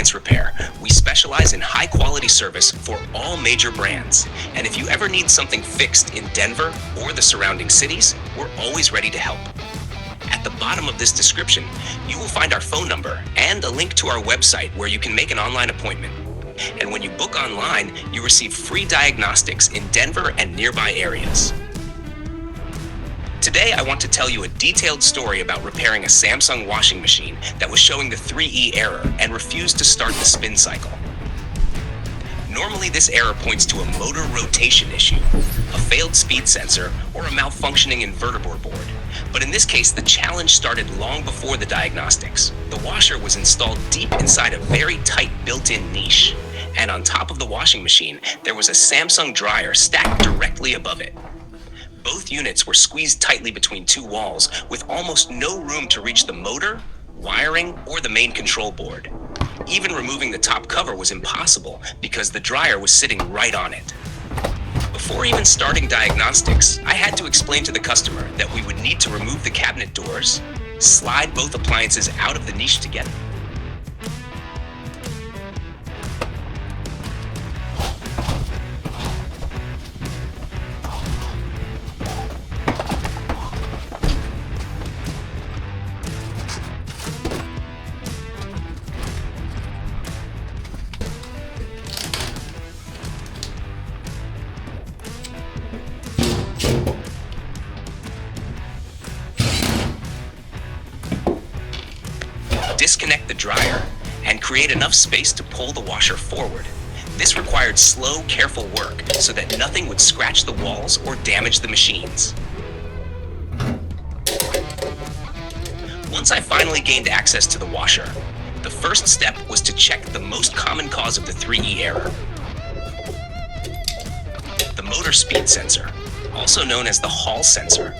appliance repair, we specialize in high-quality service for all major brands. And if you ever need something fixed in Denver or the surrounding cities, we're always ready to help. At the bottom of this description, you will find our phone number and a link to our website where you can make an online appointment. And when you book online, you receive free diagnostics in Denver and nearby areas. Today, I want to tell you a detailed story about repairing a Samsung washing machine that was showing the 3E error and refused to start the spin cycle. Normally, this error points to a motor rotation issue, a failed speed sensor, or a malfunctioning inverter board. But in this case, the challenge started long before the diagnostics. The washer was installed deep inside a very tight built-in niche. And on top of the washing machine, there was a Samsung dryer stacked directly above it. Both units were squeezed tightly between two walls, with almost no room to reach the motor, wiring, or the main control board. Even removing the top cover was impossible because the dryer was sitting right on it. Before even starting diagnostics, I had to explain to the customer that we would need to remove the cabinet doors, slide both appliances out of the niche together, disconnect the dryer, and create enough space to pull the washer forward. This required slow, careful work so that nothing would scratch the walls or damage the machines. Once I finally gained access to the washer, the first step was to check the most common cause of the 3E error: the motor speed sensor, also known as the Hall sensor.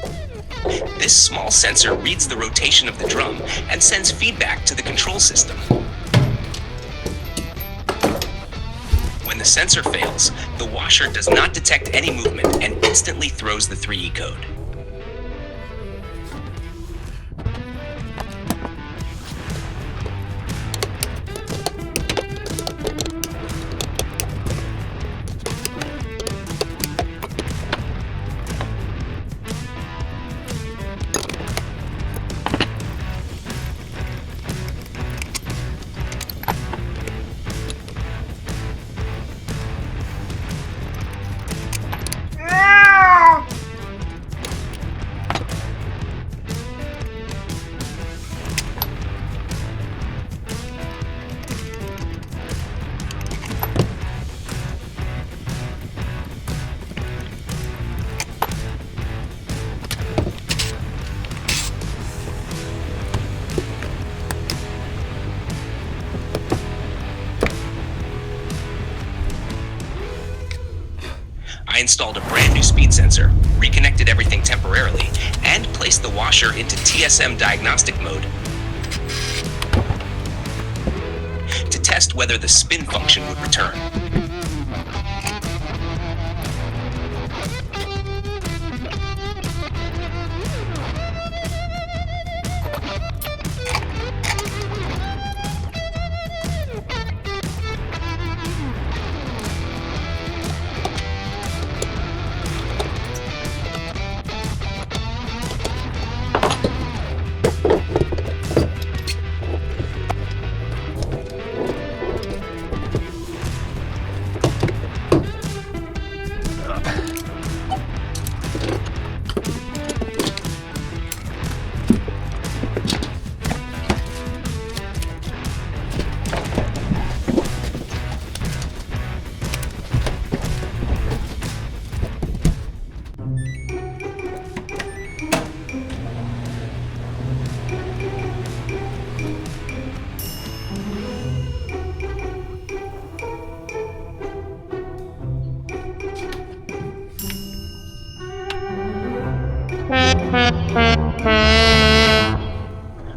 This small sensor reads the rotation of the drum and sends feedback to the control system. When the sensor fails, the washer does not detect any movement and instantly throws the 3E code. I installed a brand new speed sensor, reconnected everything temporarily, and placed the washer into TSM diagnostic mode to test whether the spin function would return.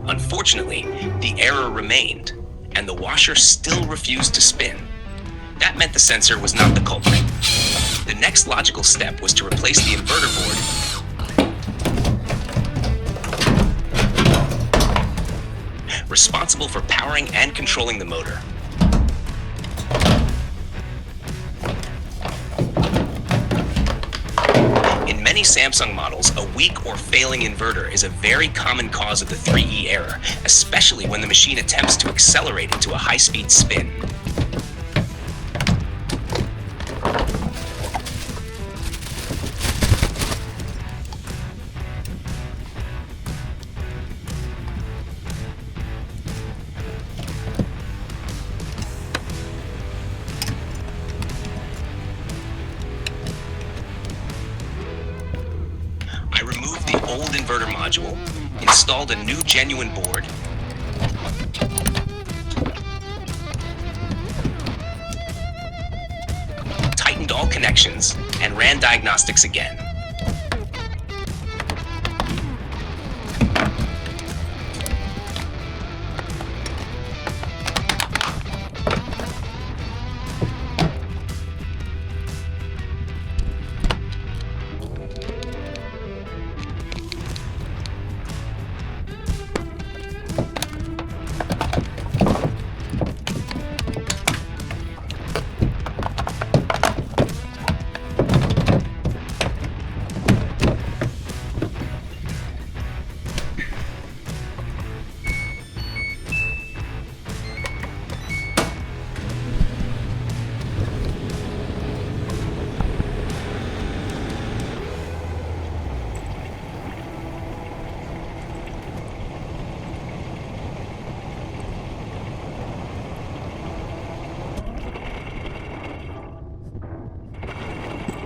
Unfortunately, the error remained, and the washer still refused to spin. That meant the sensor was not the culprit. The next logical step was to replace the inverter board responsible for powering and controlling the motor. many Samsung models, a weak or failing inverter is a very common cause of the 3E error, especially when the machine attempts to accelerate into a high-speed spin. I removed the old inverter module, installed a new genuine board, tightened all connections, and ran diagnostics again.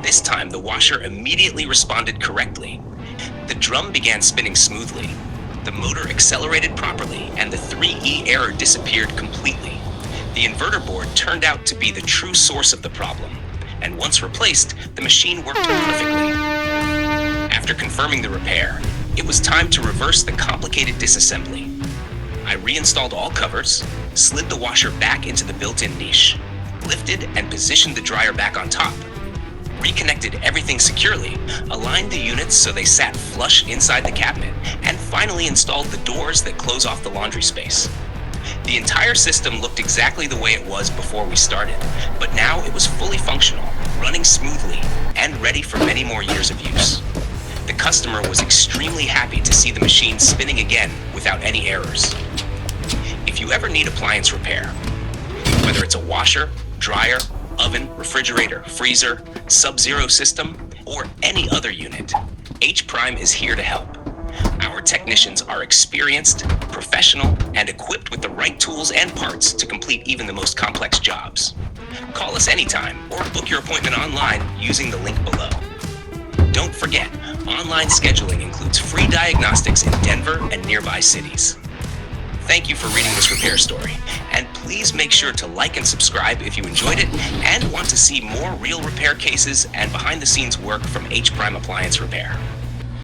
This time, the washer immediately responded correctly. The drum began spinning smoothly, the motor accelerated properly, and the 3E error disappeared completely. The inverter board turned out to be the true source of the problem, and once replaced, the machine worked perfectly. After confirming the repair, it was time to reverse the complicated disassembly. I reinstalled all covers, slid the washer back into the built-in niche, lifted and positioned the dryer back on top, reconnected everything securely, aligned the units so they sat flush inside the cabinet, and finally installed the doors that close off the laundry space. The entire system looked exactly the way it was before we started, but now it was fully functional, running smoothly, and ready for many more years of use. The customer was extremely happy to see the machine spinning again without any errors. If you ever need appliance repair, whether it's a washer, dryer, oven, refrigerator, freezer, sub-zero system, or any other unit, H Prime is here to help. Our technicians are experienced, professional, and equipped with the right tools and parts to complete even the most complex jobs. Call us anytime or book your appointment online using the link below. Don't forget, online scheduling includes free diagnostics in Denver and nearby cities. Thank you for reading this repair story, and please make sure to like and subscribe if you enjoyed it and want to see more real repair cases and behind-the-scenes work from H Prime Appliance Repair.